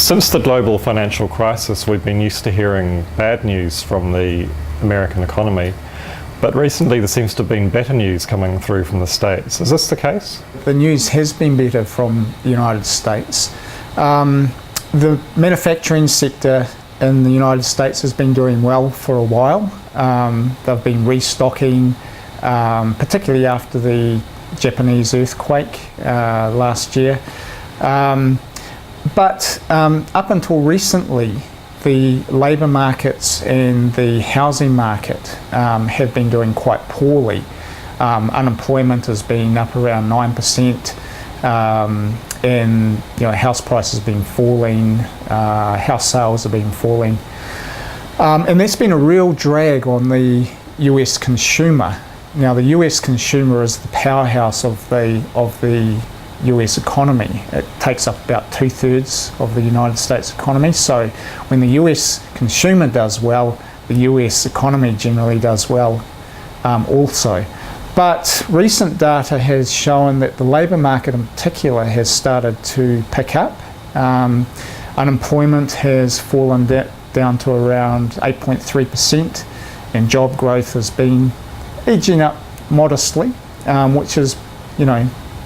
Since the global financial crisis, we've been used to hearing bad news from the American economy, but recently there seems to have been better news coming through from the States. Is this the case? The news has been better from the United States. The manufacturing sector in the United States has been doing well for a while. They've been restocking, particularly after the Japanese earthquake last year. But up until recently, the labour markets and the housing market have been doing quite poorly. Unemployment has been up around 9%, and house prices have been falling, house sales have been falling, and that's been a real drag on the US consumer. Now, the US consumer is the powerhouse of the US economy. It takes up about 2/3 of the United States economy. So when the US consumer does well, the US economy generally does well also. But recent data has shown that the labour market in particular has started to pick up. Unemployment has fallen down to around 8.3%, and job growth has been edging up modestly, which is,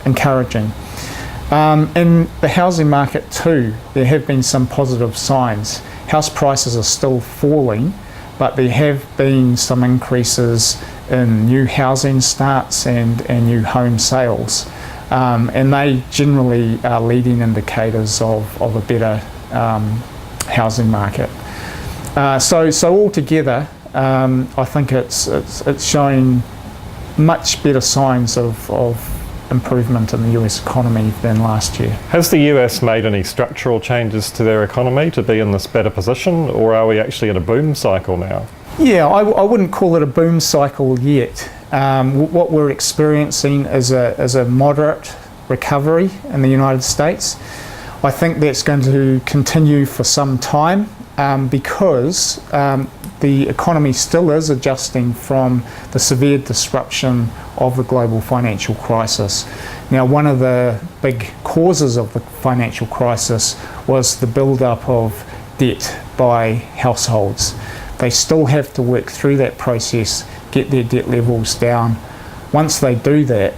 encouraging. In the housing market too, there have been some positive signs. House prices are still falling, but there have been some increases in new housing starts and new home sales. And they generally are leading indicators of a better housing market. So altogether, I think it's showing much better signs of improvement in the US economy than last year. Has the US made any structural changes to their economy to be in this better position, or are we actually in a boom cycle now? Yeah, I wouldn't call it a boom cycle yet. What we're experiencing is a moderate recovery in the United States. I think that's going to continue for some time because the economy still is adjusting from the severe disruption of the global financial crisis. Now, one of the big causes of the financial crisis was the build-up of debt by households. They still have to work through that process, get their debt levels down. Once they do that,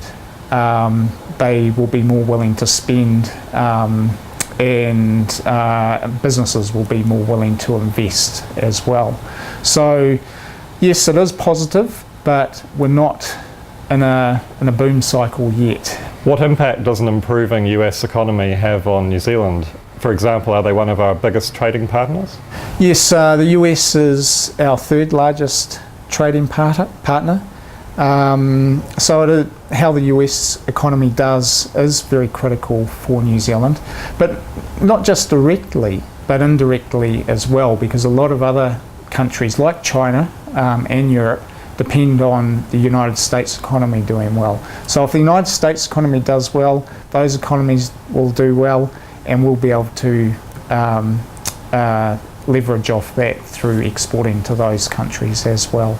they will be more willing to spend, and businesses will be more willing to invest as well. So yes, it is positive, but we're not in a boom cycle yet. What impact does an improving US economy have on New Zealand? For example, are they one of our biggest trading partners? Yes, the US is our third largest trading partner. So how the US economy does is very critical for New Zealand, but not just directly, but indirectly as well, because a lot of other countries like China and Europe depend on the United States economy doing well. So if the United States economy does well, those economies will do well, and we'll be able to leverage off that through exporting to those countries as well.